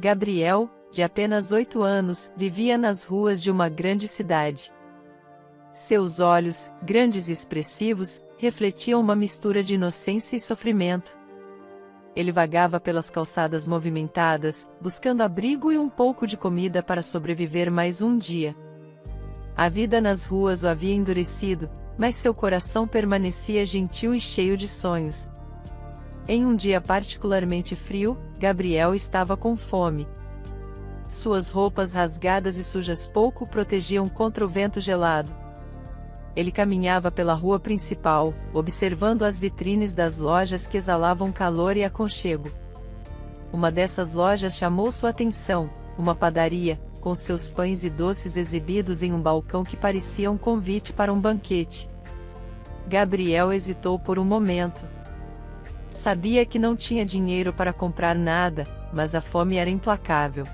Gabriel, de apenas 8 anos, vivia nas ruas de uma grande cidade. Seus olhos, grandes e expressivos, refletiam uma mistura de inocência e sofrimento. Ele vagava pelas calçadas movimentadas, buscando abrigo e um pouco de comida para sobreviver mais um dia. A vida nas ruas o havia endurecido, mas seu coração permanecia gentil e cheio de sonhos. Em um dia particularmente frio, Gabriel estava com fome. Suas roupas rasgadas e sujas pouco o protegiam contra o vento gelado. Ele caminhava pela rua principal, observando as vitrines das lojas que exalavam calor e aconchego. Uma dessas lojas chamou sua atenção, uma padaria, com seus pães e doces exibidos em um balcão que parecia um convite para um banquete. Gabriel hesitou por um momento. Sabia que não tinha dinheiro para comprar nada, mas a fome era implacável.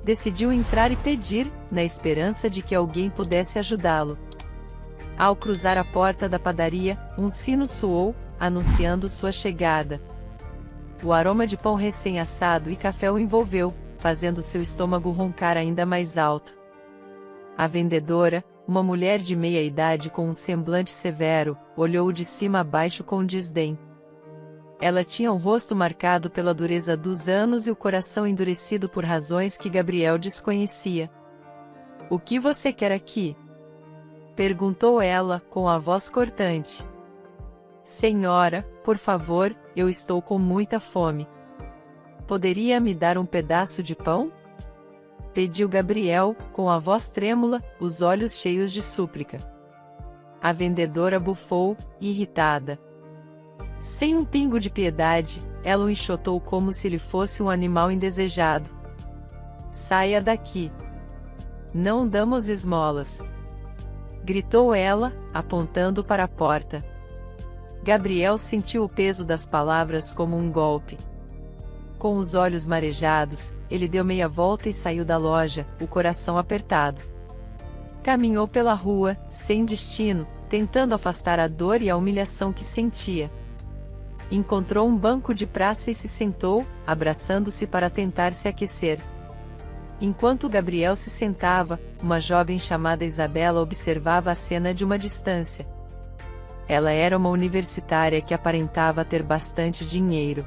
Decidiu entrar e pedir, na esperança de que alguém pudesse ajudá-lo. Ao cruzar a porta da padaria, um sino soou, anunciando sua chegada. O aroma de pão recém-assado e café o envolveu, fazendo seu estômago roncar ainda mais alto. A vendedora, uma mulher de meia-idade com um semblante severo, olhou-o de cima a baixo com desdém. Ela tinha o rosto marcado pela dureza dos anos e o coração endurecido por razões que Gabriel desconhecia. "O que você quer aqui?" perguntou ela, com a voz cortante. "Senhora, por favor, eu estou com muita fome. Poderia me dar um pedaço de pão?" pediu Gabriel, com a voz trêmula, os olhos cheios de súplica. A vendedora bufou, irritada. Sem um pingo de piedade, ela o enxotou como se ele fosse um animal indesejado. "Saia daqui! Não damos esmolas!" gritou ela, apontando para a porta. Gabriel sentiu o peso das palavras como um golpe. Com os olhos marejados, ele deu meia volta e saiu da loja, o coração apertado. Caminhou pela rua, sem destino, tentando afastar a dor e a humilhação que sentia. Encontrou um banco de praça e se sentou, abraçando-se para tentar se aquecer. Enquanto Gabriel se sentava, uma jovem chamada Isabela observava a cena de uma distância. Ela era uma universitária que aparentava ter bastante dinheiro.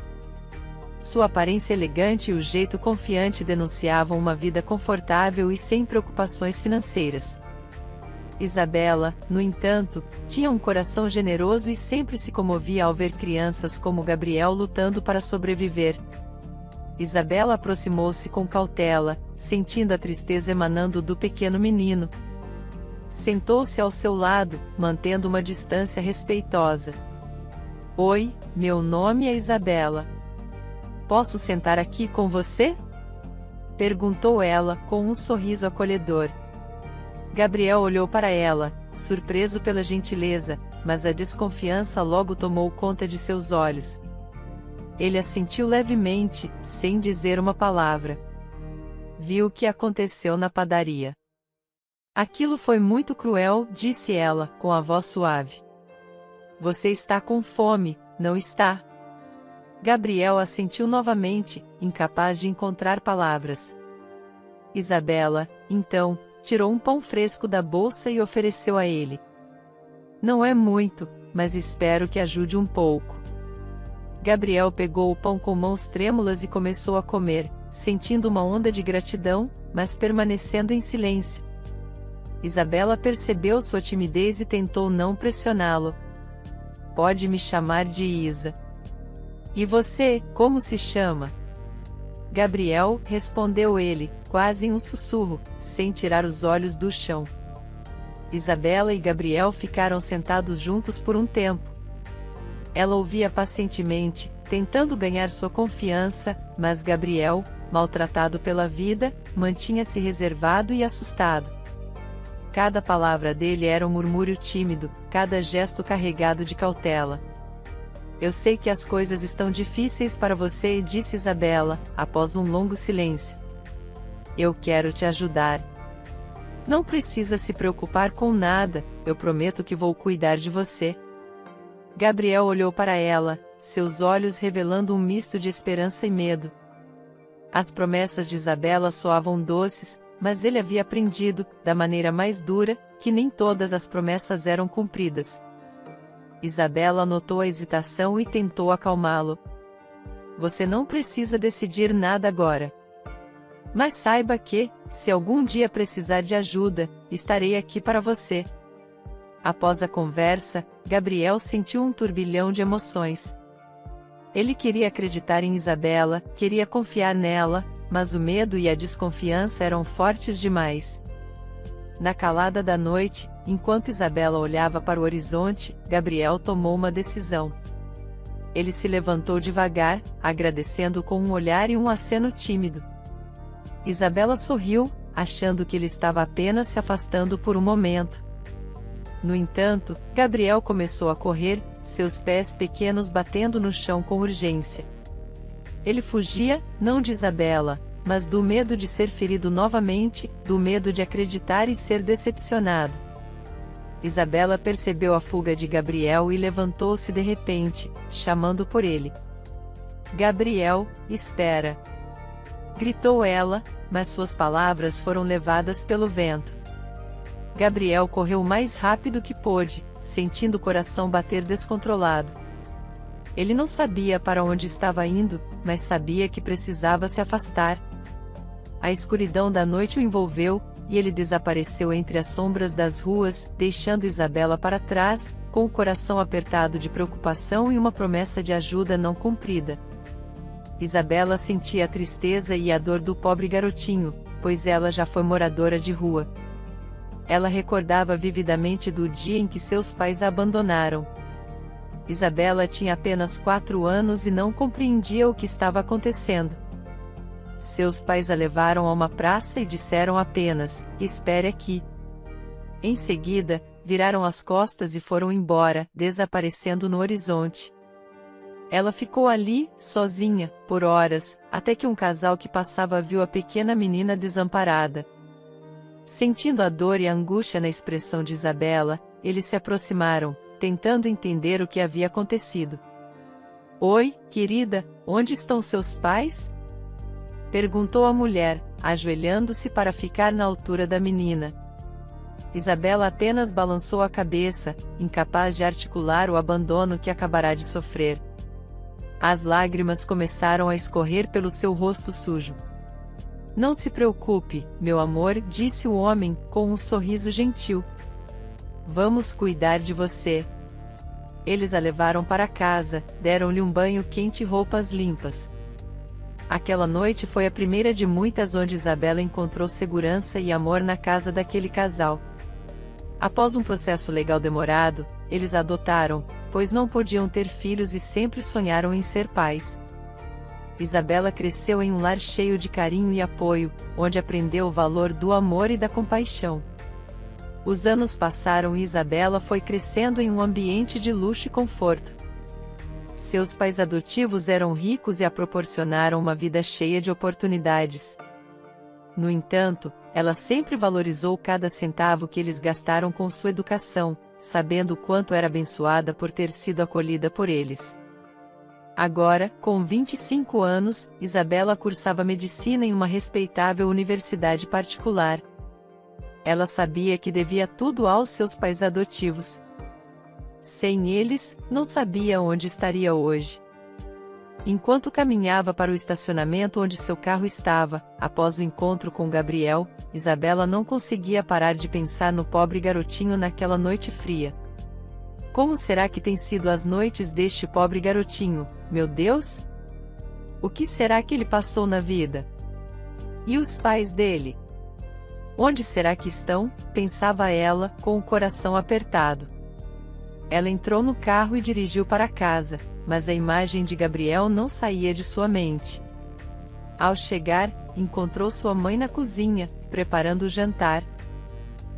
Sua aparência elegante e o jeito confiante denunciavam uma vida confortável e sem preocupações financeiras. Isabela, no entanto, tinha um coração generoso e sempre se comovia ao ver crianças como Gabriel lutando para sobreviver. Isabela aproximou-se com cautela, sentindo a tristeza emanando do pequeno menino. Sentou-se ao seu lado, mantendo uma distância respeitosa. "Oi, meu nome é Isabela. Posso sentar aqui com você?" perguntou ela, com um sorriso acolhedor. Gabriel olhou para ela, surpreso pela gentileza, mas a desconfiança logo tomou conta de seus olhos. Ele assentiu levemente, sem dizer uma palavra. Viu o que aconteceu na padaria. "Aquilo foi muito cruel", disse ela, com a voz suave. "Você está com fome, não está?" Gabriel assentiu novamente, incapaz de encontrar palavras. Isabela, então, tirou um pão fresco da bolsa e ofereceu a ele. "Não é muito, mas espero que ajude um pouco." Gabriel pegou o pão com mãos trêmulas e começou a comer, sentindo uma onda de gratidão, mas permanecendo em silêncio. Isabela percebeu sua timidez e tentou não pressioná-lo. "Pode me chamar de Isa." "E você, como se chama?" "Gabriel", respondeu ele, quase em um sussurro, sem tirar os olhos do chão. Isabela e Gabriel ficaram sentados juntos por um tempo. Ela ouvia pacientemente, tentando ganhar sua confiança, mas Gabriel, maltratado pela vida, mantinha-se reservado e assustado. Cada palavra dele era um murmúrio tímido, cada gesto carregado de cautela. "Eu sei que as coisas estão difíceis para você", disse Isabela, após um longo silêncio. "Eu quero te ajudar. Não precisa se preocupar com nada, eu prometo que vou cuidar de você." Gabriel olhou para ela, seus olhos revelando um misto de esperança e medo. As promessas de Isabela soavam doces, mas ele havia aprendido, da maneira mais dura, que nem todas as promessas eram cumpridas. Isabela notou a hesitação e tentou acalmá-lo. Você não precisa decidir nada agora. Mas saiba que, se algum dia precisar de ajuda, estarei aqui para você. Após a conversa, Gabriel sentiu um turbilhão de emoções. Ele queria acreditar em Isabela, queria confiar nela, mas o medo e a desconfiança eram fortes demais. Na calada da noite, enquanto Isabela olhava para o horizonte, Gabriel tomou uma decisão. Ele se levantou devagar, agradecendo com um olhar e um aceno tímido. Isabela sorriu, achando que ele estava apenas se afastando por um momento. No entanto, Gabriel começou a correr, seus pés pequenos batendo no chão com urgência. Ele fugia, não de Isabela, mas do medo de ser ferido novamente, do medo de acreditar e ser decepcionado. Isabela percebeu a fuga de Gabriel e levantou-se de repente, chamando por ele. Gabriel, espera! Gritou ela, mas suas palavras foram levadas pelo vento. Gabriel correu o mais rápido que pôde, sentindo o coração bater descontrolado. Ele não sabia para onde estava indo, mas sabia que precisava se afastar. A escuridão da noite o envolveu, e ele desapareceu entre as sombras das ruas, deixando Isabela para trás, com o coração apertado de preocupação e uma promessa de ajuda não cumprida. Isabela sentia a tristeza e a dor do pobre garotinho, pois ela já foi moradora de rua. Ela recordava vividamente do dia em que seus pais a abandonaram. Isabela tinha apenas 4 anos e não compreendia o que estava acontecendo. Seus pais a levaram a uma praça e disseram apenas, espere aqui. Em seguida, viraram as costas e foram embora, desaparecendo no horizonte. Ela ficou ali, sozinha, por horas, até que um casal que passava viu a pequena menina desamparada. Sentindo a dor e a angústia na expressão de Isabela, eles se aproximaram, tentando entender o que havia acontecido. Oi, querida, onde estão seus pais? Perguntou a mulher, ajoelhando-se para ficar na altura da menina. Isabela apenas balançou a cabeça, incapaz de articular o abandono que acabará de sofrer. As lágrimas começaram a escorrer pelo seu rosto sujo. Não se preocupe, meu amor, disse o homem, com um sorriso gentil. Vamos cuidar de você. Eles a levaram para casa, deram-lhe um banho quente e roupas limpas. Aquela noite foi a primeira de muitas onde Isabela encontrou segurança e amor na casa daquele casal. Após um processo legal demorado, eles a adotaram, pois não podiam ter filhos e sempre sonharam em ser pais. Isabela cresceu em um lar cheio de carinho e apoio, onde aprendeu o valor do amor e da compaixão. Os anos passaram e Isabela foi crescendo em um ambiente de luxo e conforto. Seus pais adotivos eram ricos e a proporcionaram uma vida cheia de oportunidades. No entanto, ela sempre valorizou cada centavo que eles gastaram com sua educação, sabendo o quanto era abençoada por ter sido acolhida por eles. Agora, com 25 anos, Isabela cursava medicina em uma respeitável universidade particular. Ela sabia que devia tudo aos seus pais adotivos. Sem eles, não sabia onde estaria hoje. Enquanto caminhava para o estacionamento onde seu carro estava, após o encontro com Gabriel, Isabela não conseguia parar de pensar no pobre garotinho naquela noite fria. Como será que têm sido as noites deste pobre garotinho, meu Deus? O que será que ele passou na vida? E os pais dele? Onde será que estão? Pensava ela, com o coração apertado. Ela entrou no carro e dirigiu para casa, mas a imagem de Gabriel não saía de sua mente. Ao chegar, encontrou sua mãe na cozinha, preparando o jantar.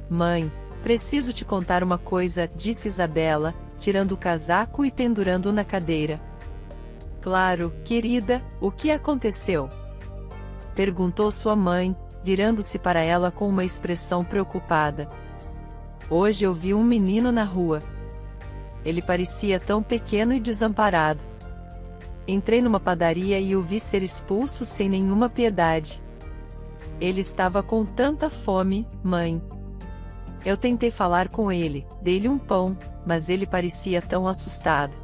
Mãe, preciso te contar uma coisa, disse Isabela, tirando o casaco e pendurando-o na cadeira. Claro, querida, o que aconteceu? Perguntou sua mãe, virando-se para ela com uma expressão preocupada. Hoje eu vi um menino na rua. Ele parecia tão pequeno e desamparado. Entrei numa padaria e o vi ser expulso sem nenhuma piedade. Ele estava com tanta fome, mãe. Eu tentei falar com ele, dei-lhe um pão, mas ele parecia tão assustado.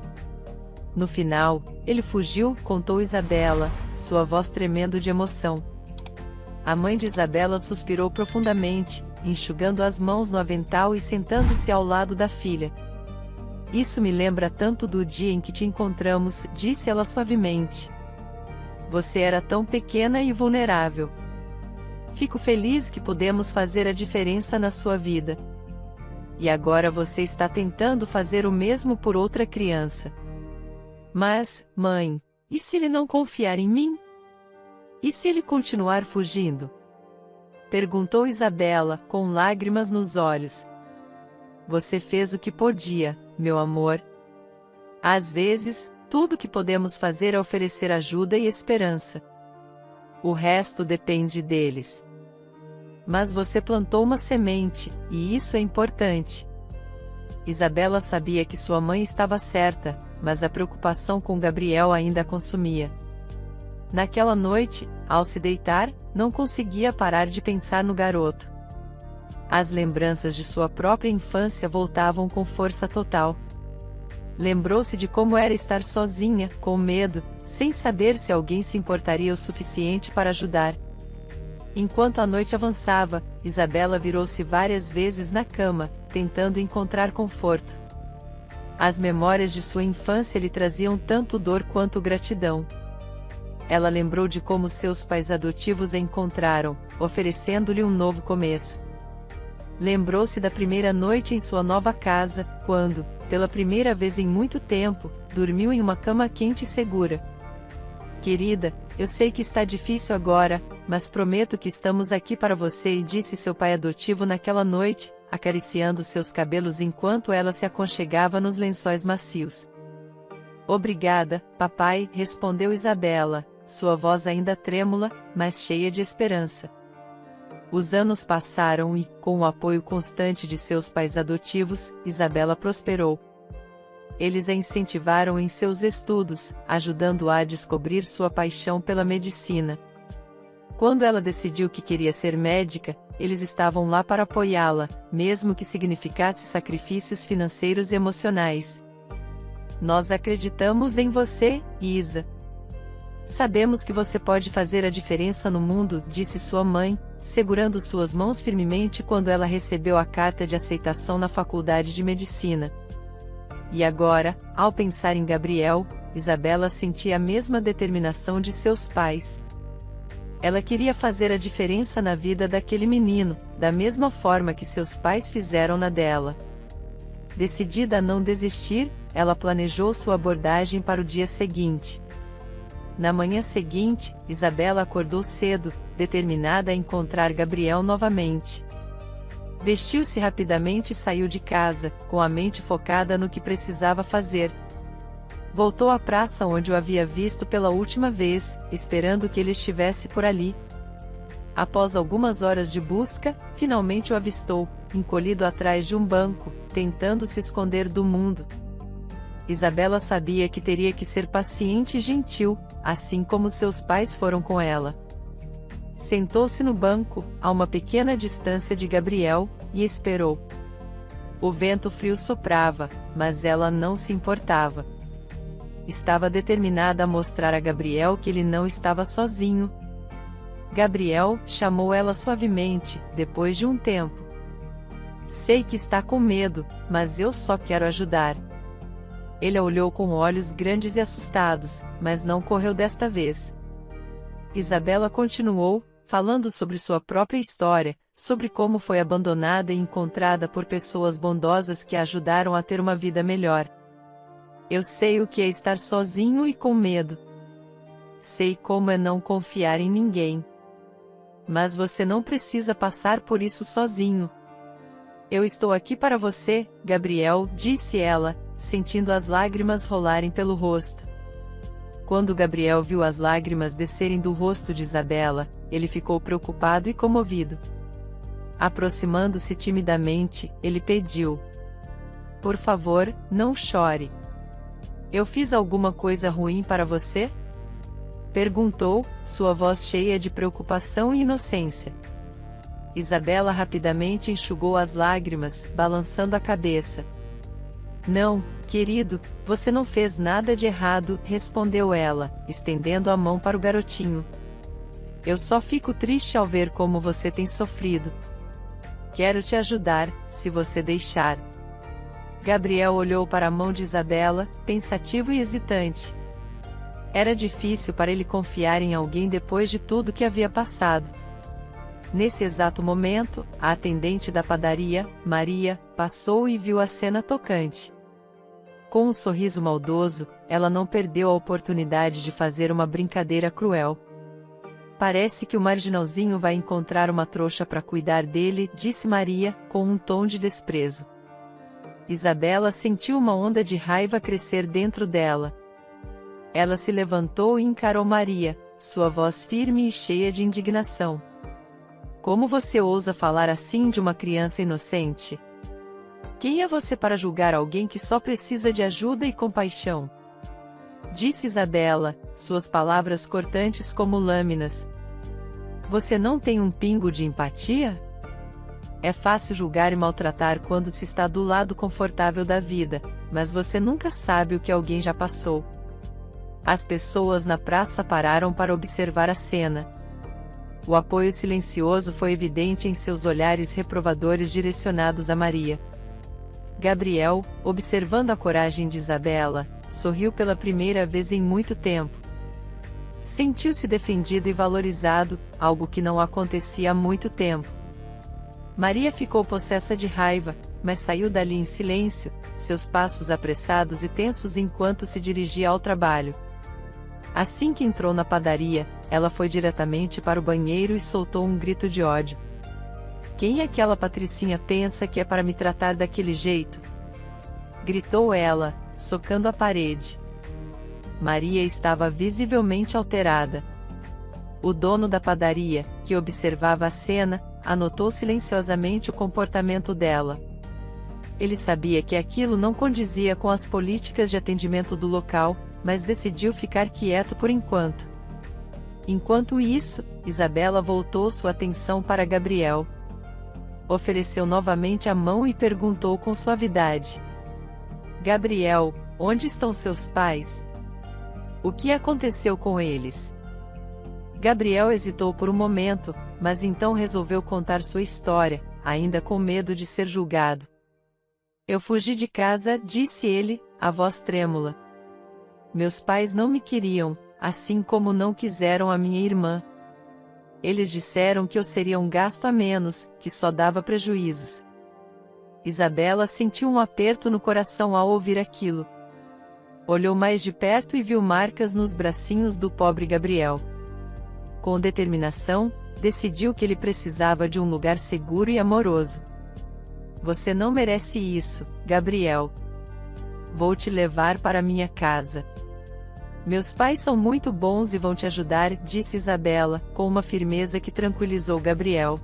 No final, ele fugiu, contou Isabela, sua voz tremendo de emoção. A mãe de Isabela suspirou profundamente, enxugando as mãos no avental e sentando-se ao lado da filha. Isso me lembra tanto do dia em que te encontramos, disse ela suavemente. Você era tão pequena e vulnerável. Fico feliz que pudemos fazer a diferença na sua vida. E agora você está tentando fazer o mesmo por outra criança. Mas, mãe, e se ele não confiar em mim? E se ele continuar fugindo? Perguntou Isabela, com lágrimas nos olhos. Você fez o que podia, meu amor. Às vezes, tudo o que podemos fazer é oferecer ajuda e esperança. O resto depende deles. Mas você plantou uma semente, e isso é importante. Isabela sabia que sua mãe estava certa, mas a preocupação com Gabriel ainda a consumia. Naquela noite, ao se deitar, não conseguia parar de pensar no garoto. As lembranças de sua própria infância voltavam com força total. Lembrou-se de como era estar sozinha, com medo, sem saber se alguém se importaria o suficiente para ajudar. Enquanto a noite avançava, Isabela virou-se várias vezes na cama, tentando encontrar conforto. As memórias de sua infância lhe traziam tanto dor quanto gratidão. Ela lembrou de como seus pais adotivos a encontraram, oferecendo-lhe um novo começo. Lembrou-se da primeira noite em sua nova casa, quando, pela primeira vez em muito tempo, dormiu em uma cama quente e segura. Querida, eu sei que está difícil agora, mas prometo que estamos aqui para você, disse seu pai adotivo naquela noite, acariciando seus cabelos enquanto ela se aconchegava nos lençóis macios. Obrigada, papai, respondeu Isabela, sua voz ainda trêmula, mas cheia de esperança. Os anos passaram e, com o apoio constante de seus pais adotivos, Isabela prosperou. Eles a incentivaram em seus estudos, ajudando-a a descobrir sua paixão pela medicina. Quando ela decidiu que queria ser médica, eles estavam lá para apoiá-la, mesmo que significasse sacrifícios financeiros e emocionais. Nós acreditamos em você, Isa. Sabemos que você pode fazer a diferença no mundo, disse sua mãe, segurando suas mãos firmemente quando ela recebeu a carta de aceitação na faculdade de medicina. E agora, ao pensar em Gabriel, Isabela sentia a mesma determinação de seus pais. Ela queria fazer a diferença na vida daquele menino, da mesma forma que seus pais fizeram na dela. Decidida a não desistir, ela planejou sua abordagem para o dia seguinte. Na manhã seguinte, Isabela acordou cedo, determinada a encontrar Gabriel novamente. Vestiu-se rapidamente e saiu de casa, com a mente focada no que precisava fazer. Voltou à praça onde o havia visto pela última vez, esperando que ele estivesse por ali. Após algumas horas de busca, finalmente o avistou, encolhido atrás de um banco, tentando se esconder do mundo. Isabela sabia que teria que ser paciente e gentil, assim como seus pais foram com ela. Sentou-se no banco, a uma pequena distância de Gabriel, e esperou. O vento frio soprava, mas ela não se importava. Estava determinada a mostrar a Gabriel que ele não estava sozinho. Gabriel, chamou ela suavemente, depois de um tempo. Sei que está com medo, mas eu só quero ajudar. Ele a olhou com olhos grandes e assustados, mas não correu desta vez. Isabela continuou, falando sobre sua própria história, sobre como foi abandonada e encontrada por pessoas bondosas que a ajudaram a ter uma vida melhor. Eu sei o que é estar sozinho e com medo. Sei como é não confiar em ninguém. Mas você não precisa passar por isso sozinho. Eu estou aqui para você, Gabriel, disse ela, sentindo as lágrimas rolarem pelo rosto. Quando Gabriel viu as lágrimas descerem do rosto de Isabela, ele ficou preocupado e comovido. Aproximando-se timidamente, ele pediu: por favor, não chore. Eu fiz alguma coisa ruim para você? Perguntou, sua voz cheia de preocupação e inocência. Isabela rapidamente enxugou as lágrimas, balançando a cabeça. Não, querido, você não fez nada de errado, respondeu ela, estendendo a mão para o garotinho. Eu só fico triste ao ver como você tem sofrido. Quero te ajudar, se você deixar. Gabriel olhou para a mão de Isabela, pensativo e hesitante. Era difícil para ele confiar em alguém depois de tudo que havia passado. Nesse exato momento, a atendente da padaria, Maria, passou e viu a cena tocante. Com um sorriso maldoso, ela não perdeu a oportunidade de fazer uma brincadeira cruel. Parece que o marginalzinho vai encontrar uma trouxa para cuidar dele, disse Maria, com um tom de desprezo. Isabela sentiu uma onda de raiva crescer dentro dela. Ela se levantou e encarou Maria, sua voz firme e cheia de indignação. Como você ousa falar assim de uma criança inocente? Quem é você para julgar alguém que só precisa de ajuda e compaixão? Disse Isabela, suas palavras cortantes como lâminas. Você não tem um pingo de empatia? É fácil julgar e maltratar quando se está do lado confortável da vida, mas você nunca sabe o que alguém já passou. As pessoas na praça pararam para observar a cena. O apoio silencioso foi evidente em seus olhares reprovadores direcionados a Maria. Gabriel, observando a coragem de Isabela, sorriu pela primeira vez em muito tempo. Sentiu-se defendido e valorizado, algo que não acontecia há muito tempo. Maria ficou possessa de raiva, mas saiu dali em silêncio, seus passos apressados e tensos enquanto se dirigia ao trabalho. Assim que entrou na padaria, ela foi diretamente para o banheiro e soltou um grito de ódio. Quem aquela patricinha pensa que é para me tratar daquele jeito? Gritou ela, socando a parede. Maria estava visivelmente alterada. O dono da padaria, que observava a cena, anotou silenciosamente o comportamento dela. Ele sabia que aquilo não condizia com as políticas de atendimento do local, mas decidiu ficar quieto por enquanto. Enquanto isso, Isabela voltou sua atenção para Gabriel. Ofereceu novamente a mão e perguntou com suavidade. Gabriel, onde estão seus pais? O que aconteceu com eles? Gabriel hesitou por um momento, mas então resolveu contar sua história, ainda com medo de ser julgado. Eu fugi de casa, disse ele, a voz trêmula. Meus pais não me queriam, assim como não quiseram a minha irmã. Eles disseram que eu seria um gasto a menos, que só dava prejuízos. Isabela sentiu um aperto no coração ao ouvir aquilo. Olhou mais de perto e viu marcas nos bracinhos do pobre Gabriel. Com determinação, decidiu que ele precisava de um lugar seguro e amoroso. Você não merece isso, Gabriel. Vou te levar para minha casa. Meus pais são muito bons e vão te ajudar, disse Isabela, com uma firmeza que tranquilizou Gabriel.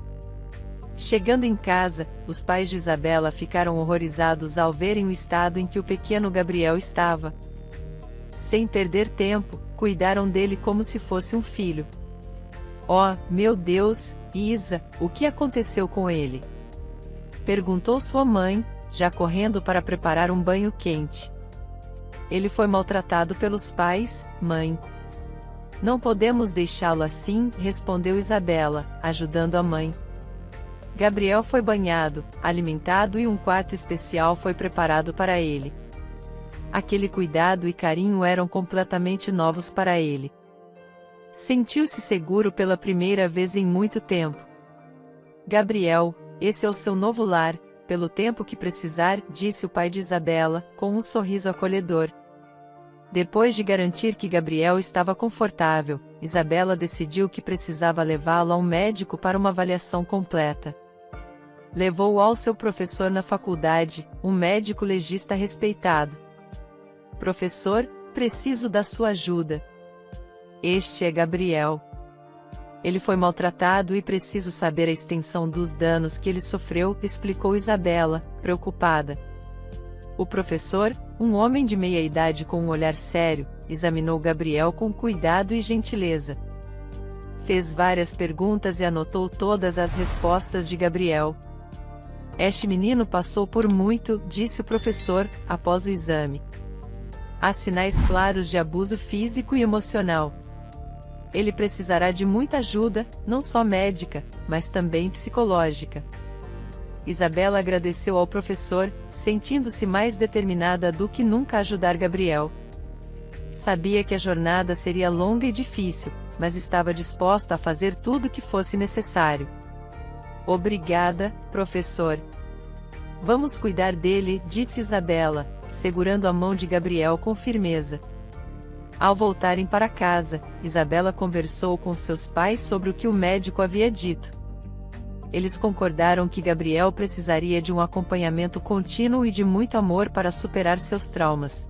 Chegando em casa, os pais de Isabela ficaram horrorizados ao verem o estado em que o pequeno Gabriel estava. Sem perder tempo, cuidaram dele como se fosse um filho. Oh, meu Deus, Isa, o que aconteceu com ele? Perguntou sua mãe, já correndo para preparar um banho quente. Ele foi maltratado pelos pais, mãe. Não podemos deixá-lo assim, respondeu Isabela, ajudando a mãe. Gabriel foi banhado, alimentado e um quarto especial foi preparado para ele. Aquele cuidado e carinho eram completamente novos para ele. Sentiu-se seguro pela primeira vez em muito tempo. Gabriel, esse é o seu novo lar, pelo tempo que precisar, disse o pai de Isabela, com um sorriso acolhedor. Depois de garantir que Gabriel estava confortável, Isabela decidiu que precisava levá-lo a um médico para uma avaliação completa. Levou-o ao seu professor na faculdade, um médico legista respeitado. Professor, preciso da sua ajuda. Este é Gabriel. Ele foi maltratado e preciso saber a extensão dos danos que ele sofreu, explicou Isabela, preocupada. O professor, Um homem de meia idade com um olhar sério, examinou Gabriel com cuidado e gentileza. Fez várias perguntas e anotou todas as respostas de Gabriel. Este menino passou por muito, disse o professor, após o exame. Há sinais claros de abuso físico e emocional. Ele precisará de muita ajuda, não só médica, mas também psicológica. Isabela agradeceu ao professor, sentindo-se mais determinada do que nunca a ajudar Gabriel. Sabia que a jornada seria longa e difícil, mas estava disposta a fazer tudo o que fosse necessário. Obrigada, professor. Vamos cuidar dele, disse Isabela, segurando a mão de Gabriel com firmeza. Ao voltarem para casa, Isabela conversou com seus pais sobre o que o médico havia dito. Eles concordaram que Gabriel precisaria de um acompanhamento contínuo e de muito amor para superar seus traumas.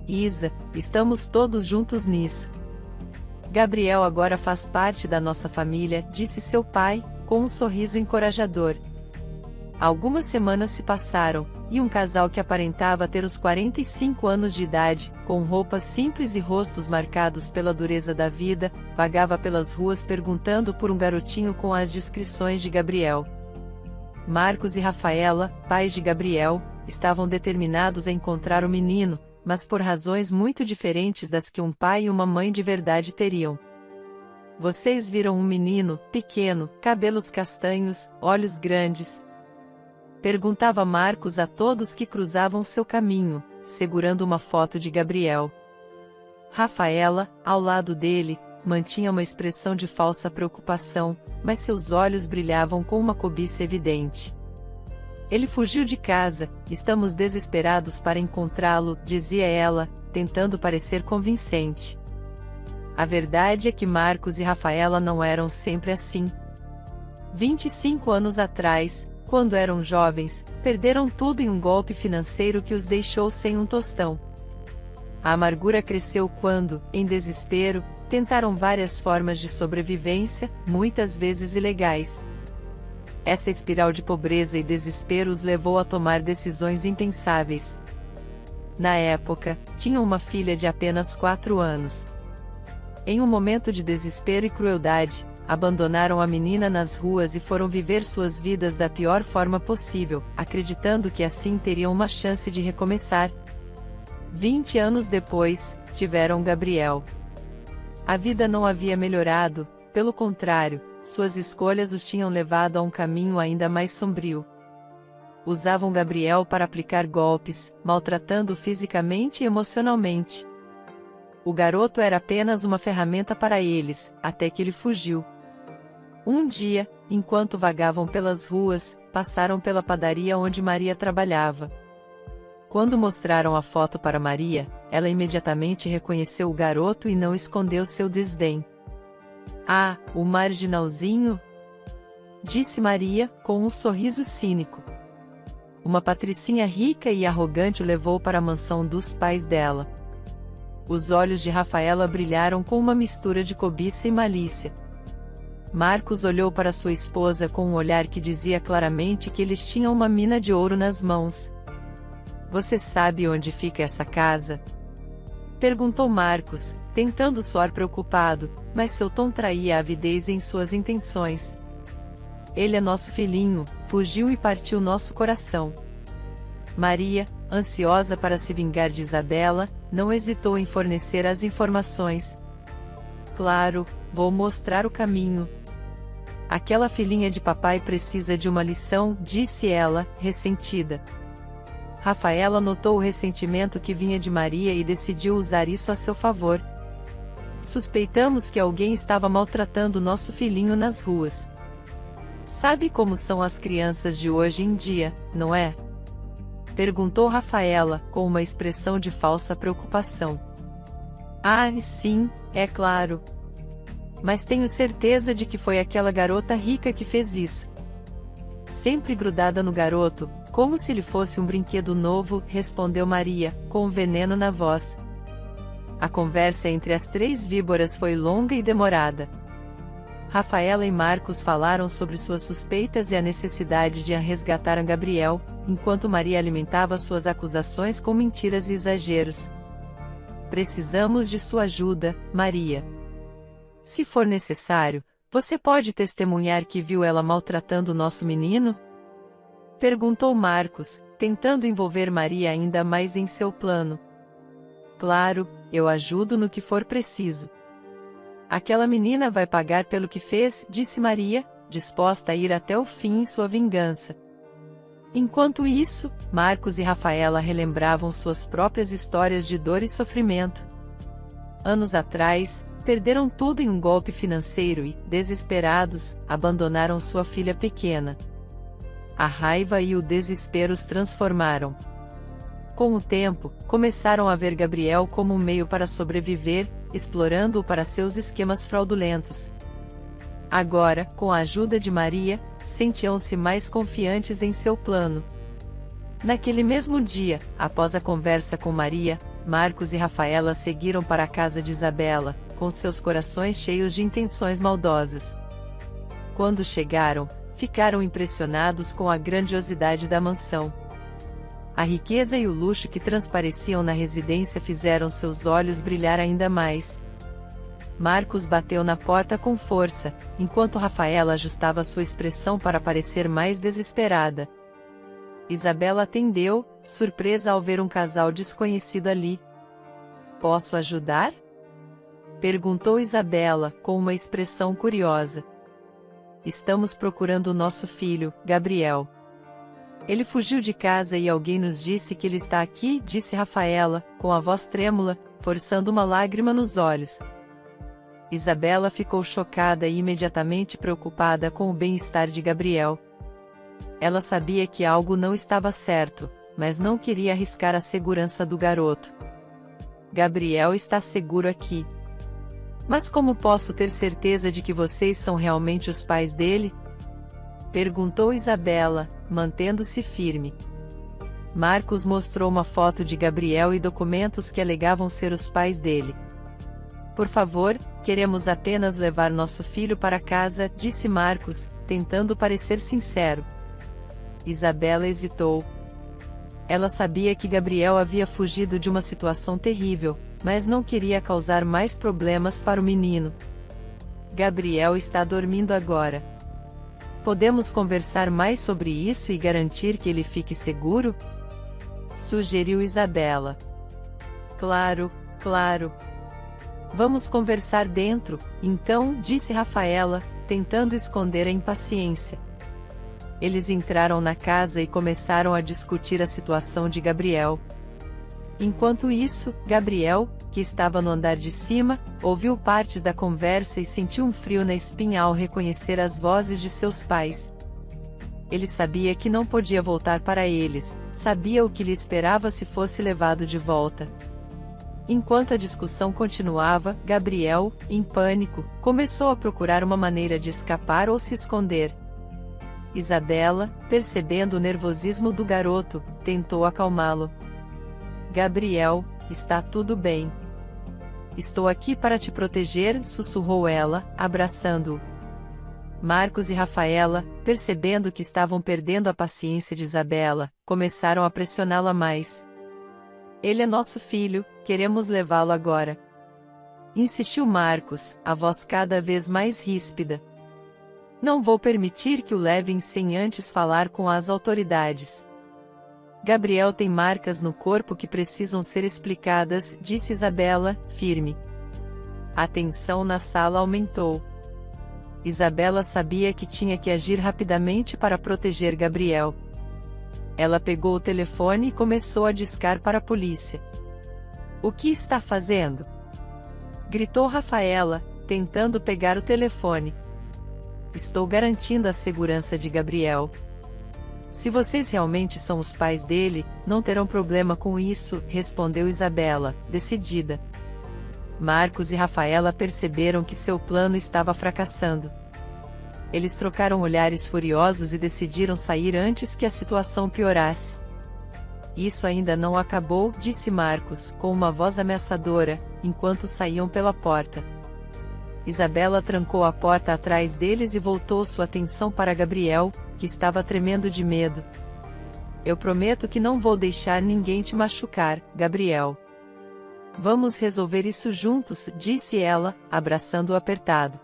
Isa, estamos todos juntos nisso. Gabriel agora faz parte da nossa família, disse seu pai, com um sorriso encorajador. Algumas semanas se passaram, e um casal que aparentava ter os 45 anos de idade, com roupas simples e rostos marcados pela dureza da vida, vagava pelas ruas perguntando por um garotinho com as descrições de Gabriel. Marcos e Rafaela, pais de Gabriel, estavam determinados a encontrar o menino, mas por razões muito diferentes das que um pai e uma mãe de verdade teriam. Vocês viram um menino, pequeno, cabelos castanhos, olhos grandes? Perguntava Marcos a todos que cruzavam seu caminho, segurando uma foto de Gabriel. Rafaela, ao lado dele, mantinha uma expressão de falsa preocupação, mas seus olhos brilhavam com uma cobiça evidente. Ele fugiu de casa, estamos desesperados para encontrá-lo, dizia ela, tentando parecer convincente. A verdade é que Marcos e Rafaela não eram sempre assim. 25 anos atrás, quando eram jovens, perderam tudo em um golpe financeiro que os deixou sem um tostão. A amargura cresceu quando, em desespero, tentaram várias formas de sobrevivência, muitas vezes ilegais. Essa espiral de pobreza e desespero os levou a tomar decisões impensáveis. Na época, tinham uma filha de apenas 4 anos. Em um momento de desespero e crueldade, abandonaram a menina nas ruas e foram viver suas vidas da pior forma possível, acreditando que assim teriam uma chance de recomeçar. 20 anos depois, tiveram Gabriel. A vida não havia melhorado, pelo contrário, suas escolhas os tinham levado a um caminho ainda mais sombrio. Usavam Gabriel para aplicar golpes, maltratando-o fisicamente e emocionalmente. O garoto era apenas uma ferramenta para eles, até que ele fugiu. Um dia, enquanto vagavam pelas ruas, passaram pela padaria onde Maria trabalhava. Quando mostraram a foto para Maria, ela imediatamente reconheceu o garoto e não escondeu seu desdém. Ah, o marginalzinho? Disse Maria, com um sorriso cínico. Uma patricinha rica e arrogante o levou para a mansão dos pais dela. Os olhos de Rafaela brilharam com uma mistura de cobiça e malícia. Marcos olhou para sua esposa com um olhar que dizia claramente que eles tinham uma mina de ouro nas mãos. Você sabe onde fica essa casa? Perguntou Marcos, tentando soar preocupado, mas seu tom traía a avidez em suas intenções. Ele é nosso filhinho, fugiu e partiu nosso coração. Maria, ansiosa para se vingar de Isabela, não hesitou em fornecer as informações. Claro, vou mostrar o caminho. Aquela filhinha de papai precisa de uma lição, disse ela, ressentida. Rafaela notou o ressentimento que vinha de Maria e decidiu usar isso a seu favor. Suspeitamos que alguém estava maltratando nosso filhinho nas ruas. Sabe como são as crianças de hoje em dia, não é? Perguntou Rafaela, com uma expressão de falsa preocupação. Ah, sim, é claro. Mas tenho certeza de que foi aquela garota rica que fez isso. Sempre grudada no garoto, como se ele fosse um brinquedo novo, respondeu Maria, com veneno na voz. A conversa entre as 3 víboras foi longa e demorada. Rafaela e Marcos falaram sobre suas suspeitas e a necessidade de resgatar a Gabriel, enquanto Maria alimentava suas acusações com mentiras e exageros. Precisamos de sua ajuda, Maria. Se for necessário, você pode testemunhar que viu ela maltratando nosso menino? Perguntou Marcos, tentando envolver Maria ainda mais em seu plano. Claro, eu ajudo no que for preciso. Aquela menina vai pagar pelo que fez, disse Maria, disposta a ir até o fim em sua vingança. Enquanto isso, Marcos e Rafaela relembravam suas próprias histórias de dor e sofrimento. Anos atrás, perderam tudo em um golpe financeiro e, desesperados, abandonaram sua filha pequena. A raiva e o desespero os transformaram. Com o tempo, começaram a ver Gabriel como um meio para sobreviver, explorando-o para seus esquemas fraudulentos. Agora, com a ajuda de Maria, sentiam-se mais confiantes em seu plano. Naquele mesmo dia, após a conversa com Maria, Marcos e Rafaela seguiram para a casa de Isabela, com seus corações cheios de intenções maldosas. Quando chegaram, ficaram impressionados com a grandiosidade da mansão. A riqueza e o luxo que transpareciam na residência fizeram seus olhos brilhar ainda mais. Marcos bateu na porta com força, enquanto Rafaela ajustava sua expressão para parecer mais desesperada. Isabela atendeu, surpresa ao ver um casal desconhecido ali. "Posso ajudar?" perguntou Isabela, com uma expressão curiosa. "Estamos procurando o nosso filho, Gabriel. Ele fugiu de casa e alguém nos disse que ele está aqui", disse Rafaela, com a voz trêmula, forçando uma lágrima nos olhos. Isabela ficou chocada e imediatamente preocupada com o bem-estar de Gabriel. Ela sabia que algo não estava certo, mas não queria arriscar a segurança do garoto. "Gabriel está seguro aqui. Mas como posso ter certeza de que vocês são realmente os pais dele?" perguntou Isabela, mantendo-se firme. Marcos mostrou uma foto de Gabriel e documentos que alegavam ser os pais dele. "Por favor, queremos apenas levar nosso filho para casa", disse Marcos, tentando parecer sincero. Isabela hesitou. Ela sabia que Gabriel havia fugido de uma situação terrível, mas não queria causar mais problemas para o menino. "Gabriel está dormindo agora. Podemos conversar mais sobre isso e garantir que ele fique seguro?" sugeriu Isabela. Claro. "Vamos conversar dentro, então", disse Rafaela, tentando esconder a impaciência. Eles entraram na casa e começaram a discutir a situação de Gabriel. Enquanto isso, Gabriel, que estava no andar de cima, ouviu partes da conversa e sentiu um frio na espinha ao reconhecer as vozes de seus pais. Ele sabia que não podia voltar para eles, sabia o que lhe esperava se fosse levado de volta. Enquanto a discussão continuava, Gabriel, em pânico, começou a procurar uma maneira de escapar ou se esconder. Isabela, percebendo o nervosismo do garoto, tentou acalmá-lo. "Gabriel, está tudo bem. Estou aqui para te proteger", sussurrou ela, abraçando-o. Marcos e Rafaela, percebendo que estavam perdendo a paciência de Isabela, começaram a pressioná-la mais. "Ele é nosso filho, queremos levá-lo agora", insistiu Marcos, a voz cada vez mais ríspida. "Não vou permitir que o levem sem antes falar com as autoridades. Gabriel tem marcas no corpo que precisam ser explicadas", disse Isabela, firme. A tensão na sala aumentou. Isabela sabia que tinha que agir rapidamente para proteger Gabriel. Ela pegou o telefone e começou a discar para a polícia. "O que está fazendo?" gritou Rafaela, tentando pegar o telefone. "Estou garantindo a segurança de Gabriel. Se vocês realmente são os pais dele, não terão problema com isso", respondeu Isabela, decidida. Marcos e Rafaela perceberam que seu plano estava fracassando. Eles trocaram olhares furiosos e decidiram sair antes que a situação piorasse. "Isso ainda não acabou", disse Marcos, com uma voz ameaçadora, enquanto saíam pela porta. Isabela trancou a porta atrás deles e voltou sua atenção para Gabriel, que estava tremendo de medo. Eu prometo que não vou deixar ninguém te machucar, Gabriel. Vamos resolver isso juntos, disse ela, abraçando-o apertado.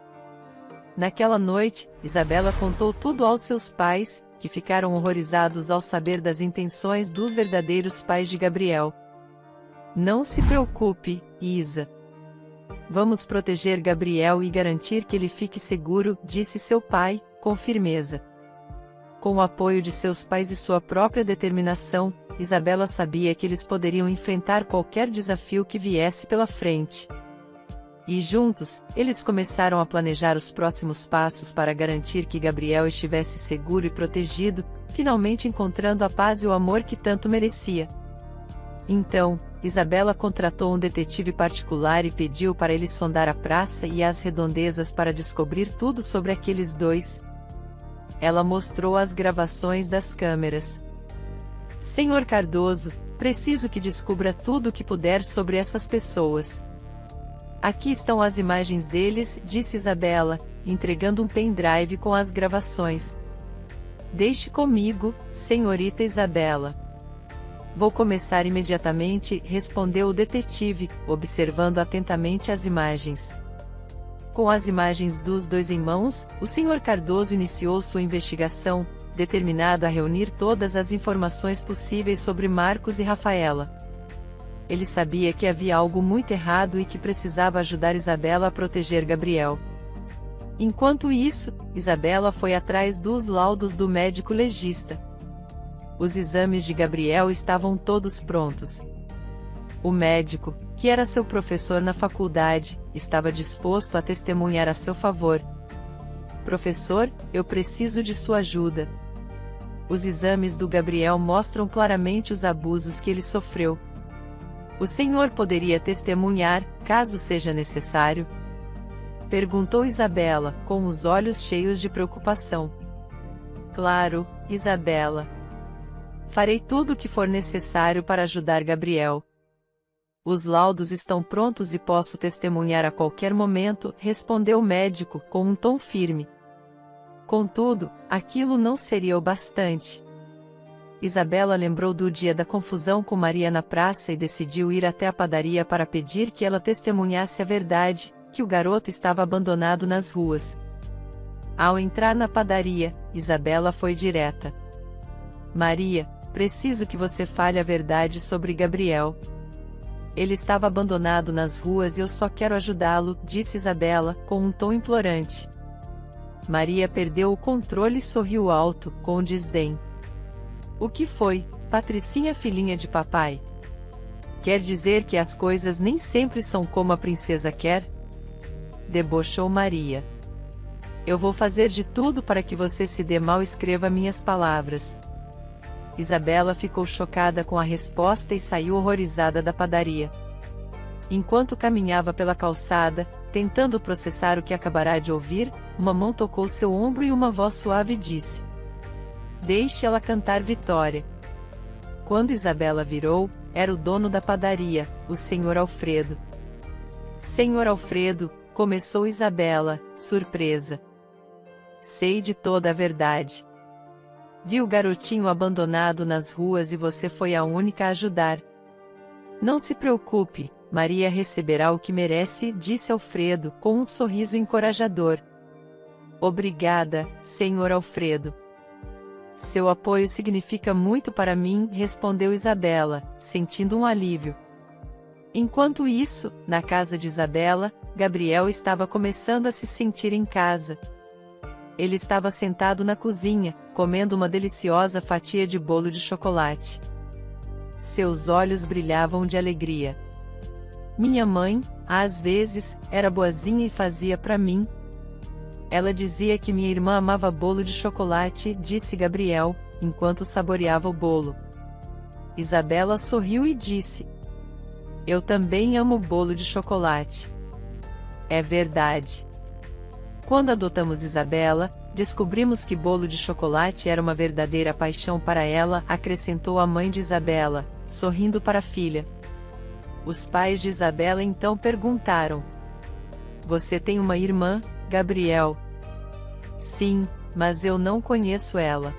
Naquela noite, Isabela contou tudo aos seus pais, que ficaram horrorizados ao saber das intenções dos verdadeiros pais de Gabriel. Não se preocupe, Isa. Vamos proteger Gabriel e garantir que ele fique seguro, disse seu pai, com firmeza. Com o apoio de seus pais e sua própria determinação, Isabela sabia que eles poderiam enfrentar qualquer desafio que viesse pela frente. E juntos, eles começaram a planejar os próximos passos para garantir que Gabriel estivesse seguro e protegido, finalmente encontrando a paz e o amor que tanto merecia. Então, Isabela contratou um detetive particular e pediu para ele sondar a praça e as redondezas para descobrir tudo sobre aqueles dois. Ela mostrou as gravações das câmeras. Senhor Cardoso, preciso que descubra tudo o que puder sobre essas pessoas. Aqui estão as imagens deles, disse Isabela, entregando um pendrive com as gravações. Deixe comigo, senhorita Isabela. Vou começar imediatamente, respondeu o detetive, observando atentamente as imagens. Com as imagens dos dois em mãos, o Sr. Cardoso iniciou sua investigação, determinado a reunir todas as informações possíveis sobre Marcos e Rafaela. Ele sabia que havia algo muito errado e que precisava ajudar Isabela a proteger Gabriel. Enquanto isso, Isabela foi atrás dos laudos do médico legista. Os exames de Gabriel estavam todos prontos. O médico, que era seu professor na faculdade, estava disposto a testemunhar a seu favor. Professor, eu preciso de sua ajuda. Os exames do Gabriel mostram claramente os abusos que ele sofreu. O senhor poderia testemunhar, caso seja necessário? Perguntou Isabela, com os olhos cheios de preocupação. Claro, Isabela. Farei tudo o que for necessário para ajudar Gabriel. Os laudos estão prontos e posso testemunhar a qualquer momento, respondeu o médico, com um tom firme. Contudo, aquilo não seria o bastante. Isabela lembrou do dia da confusão com Maria na praça e decidiu ir até a padaria para pedir que ela testemunhasse a verdade, que o garoto estava abandonado nas ruas. Ao entrar na padaria, Isabela foi direta. Maria, preciso que você fale a verdade sobre Gabriel. Ele estava abandonado nas ruas e eu só quero ajudá-lo, disse Isabela, com um tom implorante. Maria perdeu o controle e sorriu alto, com desdém. O que foi, Patricinha filhinha de papai? Quer dizer que as coisas nem sempre são como a princesa quer? Debochou Maria. Eu vou fazer de tudo para que você se dê mal e escreva minhas palavras. Isabela ficou chocada com a resposta e saiu horrorizada da padaria. Enquanto caminhava pela calçada, tentando processar o que acabará de ouvir, uma mão tocou seu ombro e uma voz suave disse: Deixe ela cantar Vitória. Quando Isabela virou, era o dono da padaria, o Sr. Alfredo. Sr. Alfredo, começou Isabela, surpresa. Sei de toda a verdade. Vi o garotinho abandonado nas ruas e você foi a única a ajudar. Não se preocupe, Maria receberá o que merece, disse Alfredo, com um sorriso encorajador. Obrigada, Sr. Alfredo. Seu apoio significa muito para mim, respondeu Isabela, sentindo um alívio. Enquanto isso, na casa de Isabela, Gabriel estava começando a se sentir em casa. Ele estava sentado na cozinha, comendo uma deliciosa fatia de bolo de chocolate. Seus olhos brilhavam de alegria. Minha mãe, às vezes, era boazinha e fazia para mim. Ela dizia que minha irmã amava bolo de chocolate, disse Gabriel, enquanto saboreava o bolo. Isabela sorriu e disse: Eu também amo bolo de chocolate. É verdade. Quando adotamos Isabela, descobrimos que bolo de chocolate era uma verdadeira paixão para ela, acrescentou a mãe de Isabela, sorrindo para a filha. Os pais de Isabela então perguntaram: Você tem uma irmã, Gabriel? Sim, mas eu não conheço ela.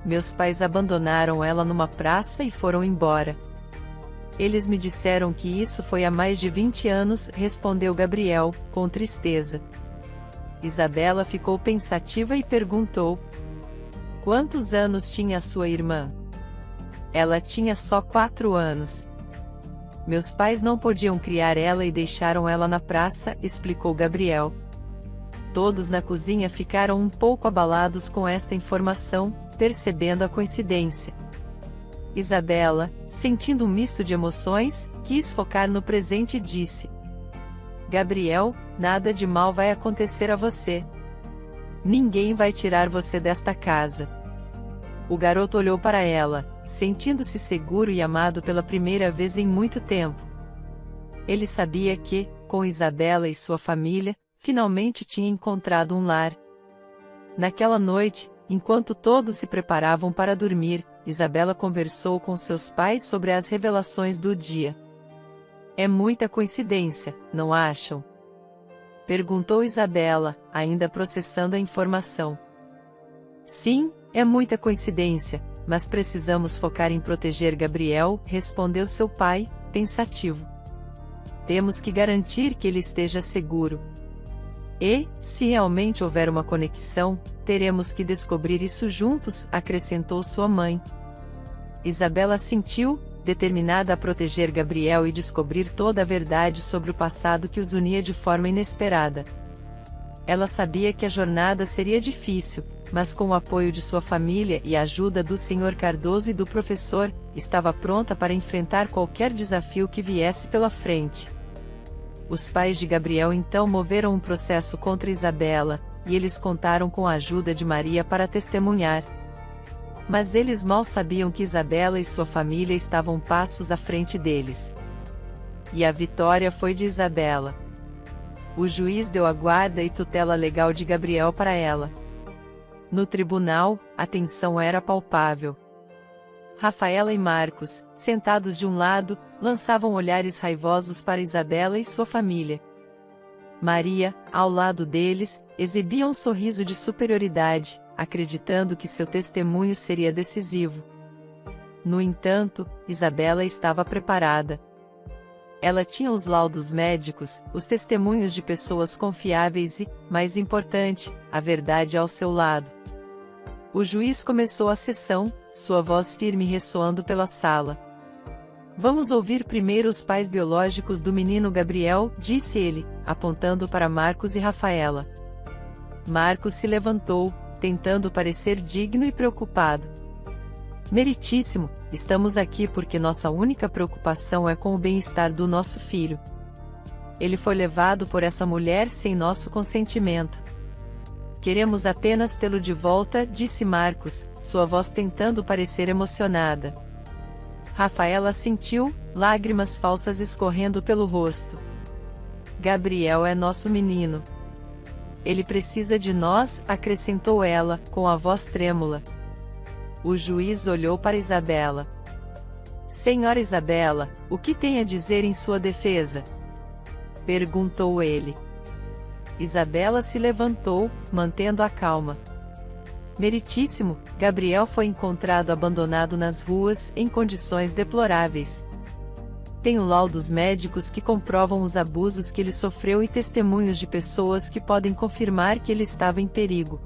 Meus pais abandonaram ela numa praça e foram embora. Eles me disseram que isso foi há mais de 20 anos, respondeu Gabriel, com tristeza. Isabela ficou pensativa e perguntou: quantos anos tinha sua irmã? Ela tinha só 4 anos. Meus pais não podiam criar ela e deixaram ela na praça, explicou Gabriel. Todos na cozinha ficaram um pouco abalados com esta informação, percebendo a coincidência. Isabela, sentindo um misto de emoções, quis focar no presente e disse: Gabriel, nada de mal vai acontecer a você. Ninguém vai tirar você desta casa. O garoto olhou para ela, sentindo-se seguro e amado pela primeira vez em muito tempo. Ele sabia que, com Isabela e sua família, finalmente tinha encontrado um lar. Naquela noite, enquanto todos se preparavam para dormir, Isabela conversou com seus pais sobre as revelações do dia. É muita coincidência, não acham? Perguntou Isabela, ainda processando a informação. Sim, é muita coincidência, mas precisamos focar em proteger Gabriel, respondeu seu pai, pensativo. Temos que garantir que ele esteja seguro. E, se realmente houver uma conexão, teremos que descobrir isso juntos, acrescentou sua mãe. Isabela assentiu, determinada a proteger Gabriel e descobrir toda a verdade sobre o passado que os unia de forma inesperada. Ela sabia que a jornada seria difícil, mas com o apoio de sua família e a ajuda do Sr. Cardoso e do professor, estava pronta para enfrentar qualquer desafio que viesse pela frente. Os pais de Gabriel então moveram um processo contra Isabela, e eles contaram com a ajuda de Maria para testemunhar. Mas eles mal sabiam que Isabela e sua família estavam passos à frente deles. E a vitória foi de Isabela. O juiz deu a guarda e tutela legal de Gabriel para ela. No tribunal, a tensão era palpável. Rafaela e Marcos, sentados de um lado, lançavam olhares raivosos para Isabela e sua família. Maria, ao lado deles, exibia um sorriso de superioridade, acreditando que seu testemunho seria decisivo. No entanto, Isabela estava preparada. Ela tinha os laudos médicos, os testemunhos de pessoas confiáveis e, mais importante, a verdade ao seu lado. O juiz começou a sessão, sua voz firme ressoando pela sala. Vamos ouvir primeiro os pais biológicos do menino Gabriel, disse ele, apontando para Marcos e Rafaela. Marcos se levantou, tentando parecer digno e preocupado. Meritíssimo, estamos aqui porque nossa única preocupação é com o bem-estar do nosso filho. Ele foi levado por essa mulher sem nosso consentimento. Queremos apenas tê-lo de volta, disse Marcos, sua voz tentando parecer emocionada. Rafaela sentiu, lágrimas falsas escorrendo pelo rosto. Gabriel é nosso menino. Ele precisa de nós, acrescentou ela, com a voz trêmula. O juiz olhou para Isabela. Senhora Isabela, o que tem a dizer em sua defesa? Perguntou ele. Isabela se levantou, mantendo a calma. Meritíssimo, Gabriel foi encontrado abandonado nas ruas, em condições deploráveis. Tenho laudos médicos que comprovam os abusos que ele sofreu e testemunhos de pessoas que podem confirmar que ele estava em perigo.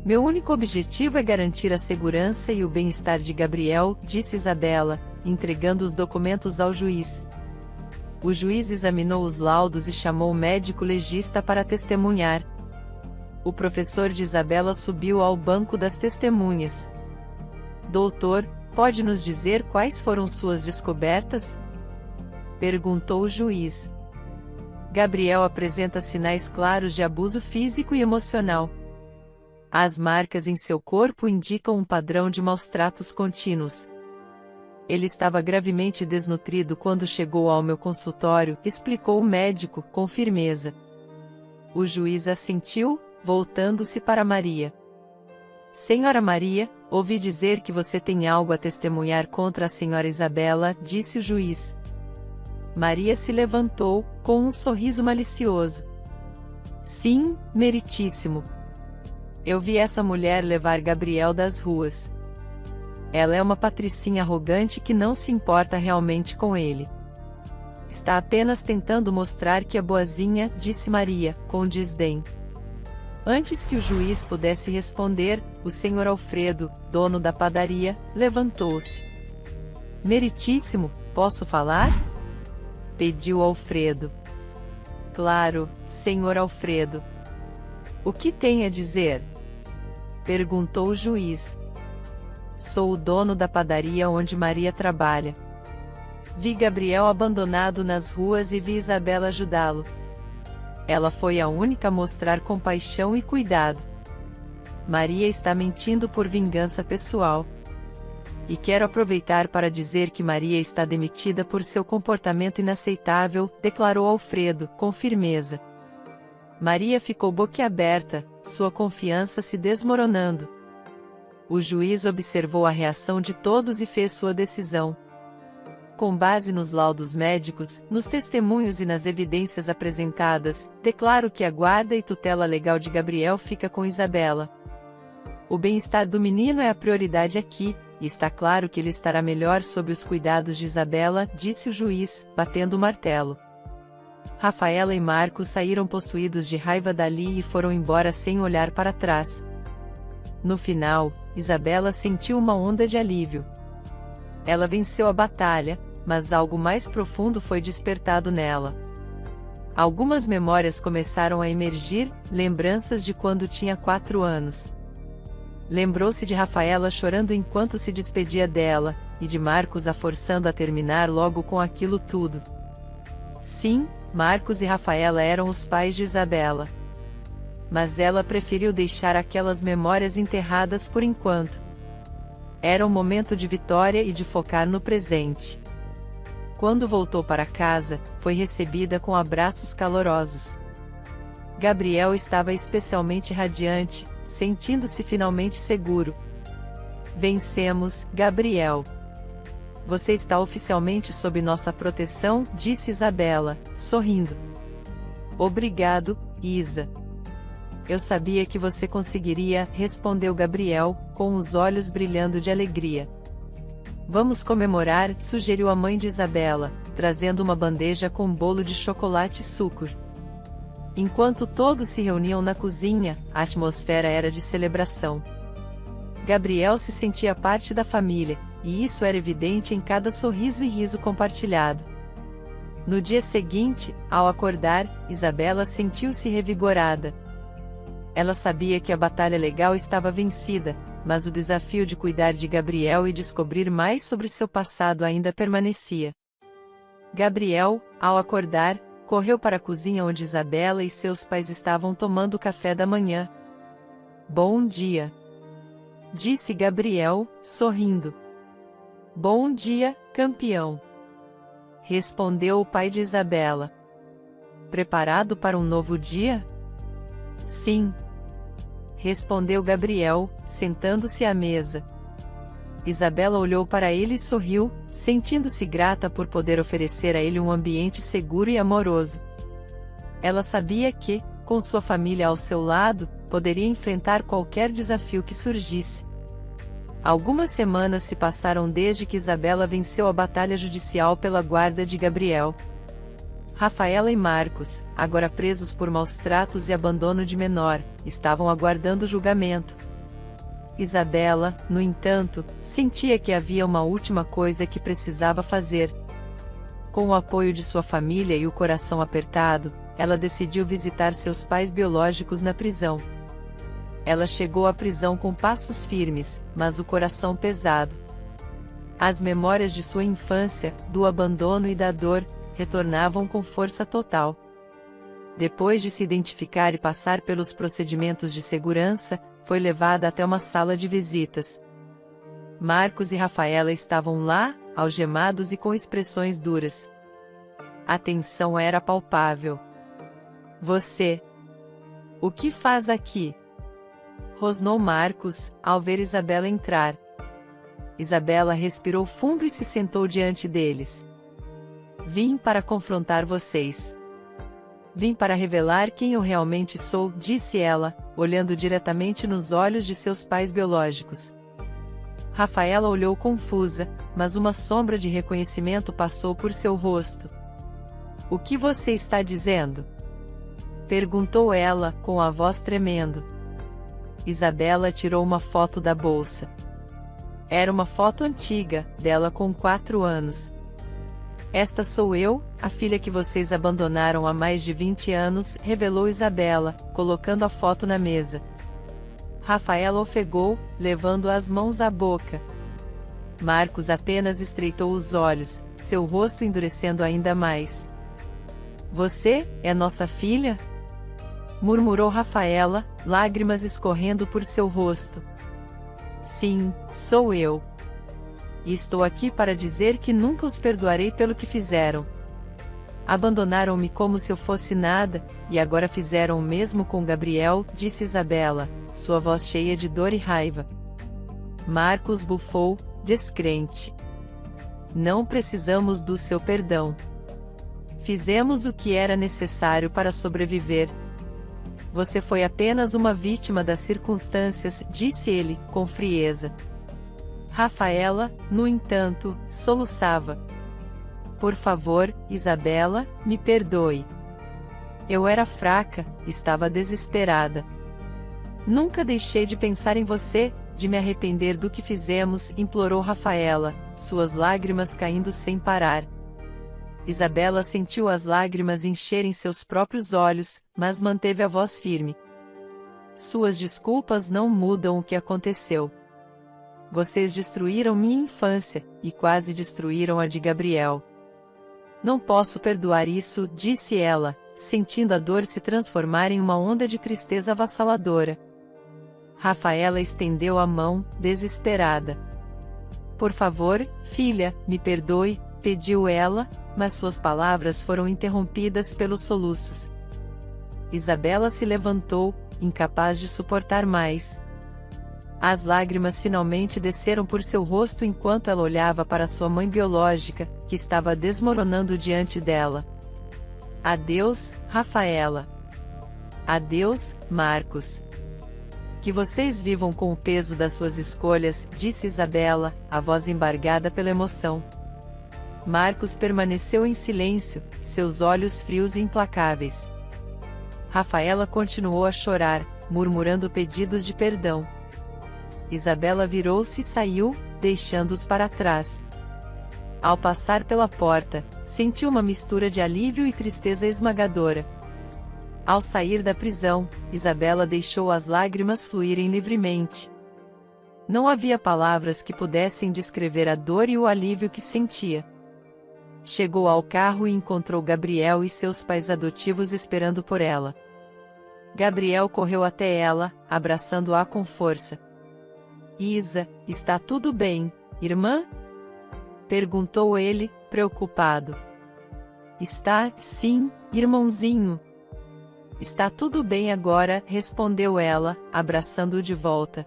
Meu único objetivo é garantir a segurança e o bem-estar de Gabriel, disse Isabela, entregando os documentos ao juiz. O juiz examinou os laudos e chamou o médico legista para testemunhar. O professor de Isabela subiu ao banco das testemunhas. Doutor, pode nos dizer quais foram suas descobertas? Perguntou o juiz. Gabriel apresenta sinais claros de abuso físico e emocional. As marcas em seu corpo indicam um padrão de maus-tratos contínuos. Ele estava gravemente desnutrido quando chegou ao meu consultório, explicou o médico, com firmeza. O juiz assentiu, voltando-se para Maria. Senhora Maria, ouvi dizer que você tem algo a testemunhar contra a senhora Isabela, disse o juiz. Maria se levantou, com um sorriso malicioso. Sim, meritíssimo. Eu vi essa mulher levar Gabriel das ruas. Ela é uma patricinha arrogante que não se importa realmente com ele. Está apenas tentando mostrar que é boazinha, disse Maria, com desdém. Antes que o juiz pudesse responder, o senhor Alfredo, dono da padaria, levantou-se. Meritíssimo, posso falar? Pediu Alfredo. Claro, senhor Alfredo. O que tem a dizer? Perguntou o juiz. Sou o dono da padaria onde Maria trabalha. Vi Gabriel abandonado nas ruas e vi Isabela ajudá-lo. Ela foi a única a mostrar compaixão e cuidado. Maria está mentindo por vingança pessoal. E quero aproveitar para dizer que Maria está demitida por seu comportamento inaceitável, declarou Alfredo, com firmeza. Maria ficou boquiaberta, sua confiança se desmoronando. O juiz observou a reação de todos e fez sua decisão. Com base nos laudos médicos, nos testemunhos e nas evidências apresentadas, declaro que a guarda e tutela legal de Gabriel fica com Isabela. O bem-estar do menino é a prioridade aqui, e está claro que ele estará melhor sob os cuidados de Isabela, disse o juiz, batendo o martelo. Rafaela e Marcos saíram possuídos de raiva dali e foram embora sem olhar para trás. No final, Isabela sentiu uma onda de alívio. Ela venceu a batalha, mas algo mais profundo foi despertado nela. Algumas memórias começaram a emergir, lembranças de quando tinha 4 anos. Lembrou-se de Rafaela chorando enquanto se despedia dela, e de Marcos a forçando a terminar logo com aquilo tudo. Sim, Marcos e Rafaela eram os pais de Isabela. Mas ela preferiu deixar aquelas memórias enterradas por enquanto. Era um momento de vitória e de focar no presente. Quando voltou para casa, foi recebida com abraços calorosos. Gabriel estava especialmente radiante, sentindo-se finalmente seguro. Vencemos, Gabriel. Você está oficialmente sob nossa proteção, disse Isabela, sorrindo. Obrigado, Isa. Eu sabia que você conseguiria, respondeu Gabriel, com os olhos brilhando de alegria. Vamos comemorar, sugeriu a mãe de Isabela, trazendo uma bandeja com um bolo de chocolate e sucos. Enquanto todos se reuniam na cozinha, a atmosfera era de celebração. Gabriel se sentia parte da família, e isso era evidente em cada sorriso e riso compartilhado. No dia seguinte, ao acordar, Isabela sentiu-se revigorada. Ela sabia que a batalha legal estava vencida, mas o desafio de cuidar de Gabriel e descobrir mais sobre seu passado ainda permanecia. Gabriel, ao acordar, correu para a cozinha onde Isabela e seus pais estavam tomando café da manhã. Bom dia, disse Gabriel, sorrindo. Bom dia, campeão, respondeu o pai de Isabela. Preparado para um novo dia? Sim, respondeu Gabriel, sentando-se à mesa. Isabela olhou para ele e sorriu, sentindo-se grata por poder oferecer a ele um ambiente seguro e amoroso. Ela sabia que, com sua família ao seu lado, poderia enfrentar qualquer desafio que surgisse. Algumas semanas se passaram desde que Isabela venceu a batalha judicial pela guarda de Gabriel. Rafaela e Marcos, agora presos por maus-tratos e abandono de menor, estavam aguardando o julgamento. Isabela, no entanto, sentia que havia uma última coisa que precisava fazer. Com o apoio de sua família e o coração apertado, ela decidiu visitar seus pais biológicos na prisão. Ela chegou à prisão com passos firmes, mas o coração pesado. As memórias de sua infância, do abandono e da dor, retornavam com força total. Depois de se identificar e passar pelos procedimentos de segurança, foi levada até uma sala de visitas. Marcos e Rafaela estavam lá, algemados e com expressões duras. A tensão era palpável. Você? O que faz aqui? Rosnou Marcos, ao ver Isabela entrar. Isabela respirou fundo e se sentou diante deles. Vim para confrontar vocês. Vim para revelar quem eu realmente sou, disse ela, olhando diretamente nos olhos de seus pais biológicos. Rafaela olhou confusa, mas uma sombra de reconhecimento passou por seu rosto. "O que você está dizendo?" perguntou ela, com a voz tremendo. Isabela tirou uma foto da bolsa. Era uma foto antiga, dela com 4 anos. "Esta sou eu, a filha que vocês abandonaram há mais de 20 anos", revelou Isabela, colocando a foto na mesa. Rafaela ofegou, levando as mãos à boca. Marcos apenas estreitou os olhos, seu rosto endurecendo ainda mais. "Você é nossa filha?" murmurou Rafaela, lágrimas escorrendo por seu rosto. "Sim, sou eu. E estou aqui para dizer que nunca os perdoarei pelo que fizeram. Abandonaram-me como se eu fosse nada, e agora fizeram o mesmo com Gabriel", disse Isabela, sua voz cheia de dor e raiva. Marcos bufou, descrente. "Não precisamos do seu perdão. Fizemos o que era necessário para sobreviver. Você foi apenas uma vítima das circunstâncias", disse ele, com frieza. Rafaela, no entanto, soluçava. "Por favor, Isabela, me perdoe. Eu era fraca, estava desesperada. Nunca deixei de pensar em você, de me arrepender do que fizemos", implorou Rafaela, suas lágrimas caindo sem parar. Isabela sentiu as lágrimas encherem seus próprios olhos, mas manteve a voz firme. "Suas desculpas não mudam o que aconteceu. Vocês destruíram minha infância, e quase destruíram a de Gabriel. Não posso perdoar isso", disse ela, sentindo a dor se transformar em uma onda de tristeza avassaladora. Rafaela estendeu a mão, desesperada. "Por favor, filha, me perdoe", pediu ela, mas suas palavras foram interrompidas pelos soluços. Isabela se levantou, incapaz de suportar mais. As lágrimas finalmente desceram por seu rosto enquanto ela olhava para sua mãe biológica, que estava desmoronando diante dela. "Adeus, Rafaela. Adeus, Marcos. Que vocês vivam com o peso das suas escolhas", disse Isabela, a voz embargada pela emoção. Marcos permaneceu em silêncio, seus olhos frios e implacáveis. Rafaela continuou a chorar, murmurando pedidos de perdão. Isabela virou-se e saiu, deixando-os para trás. Ao passar pela porta, sentiu uma mistura de alívio e tristeza esmagadora. Ao sair da prisão, Isabela deixou as lágrimas fluírem livremente. Não havia palavras que pudessem descrever a dor e o alívio que sentia. Chegou ao carro e encontrou Gabriel e seus pais adotivos esperando por ela. Gabriel correu até ela, abraçando-a com força. "Isa, está tudo bem, irmã?" perguntou ele, preocupado. "Está, sim, irmãozinho. Está tudo bem agora", respondeu ela, abraçando-o de volta.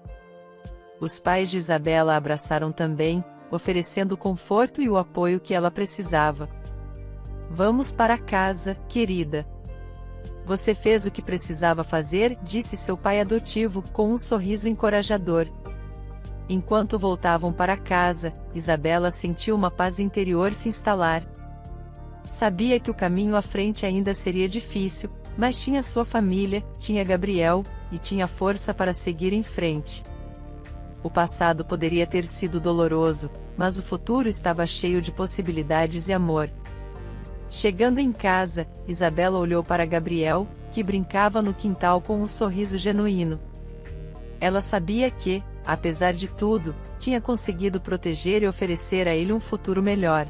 Os pais de Isabela a abraçaram também, oferecendo o conforto e o apoio que ela precisava. "Vamos para casa, querida. Você fez o que precisava fazer", disse seu pai adotivo, com um sorriso encorajador. Enquanto voltavam para casa, Isabela sentiu uma paz interior se instalar. Sabia que o caminho à frente ainda seria difícil, mas tinha sua família, tinha Gabriel, e tinha força para seguir em frente. O passado poderia ter sido doloroso, mas o futuro estava cheio de possibilidades e amor. Chegando em casa, Isabela olhou para Gabriel, que brincava no quintal com um sorriso genuíno. Ela sabia que, apesar de tudo, tinha conseguido proteger e oferecer a ele um futuro melhor.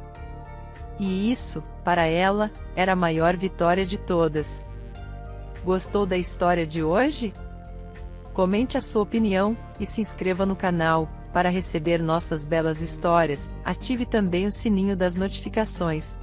E isso, para ela, era a maior vitória de todas. Gostou da história de hoje? Comente a sua opinião, e se inscreva no canal, para receber nossas belas histórias. Ative também o sininho das notificações.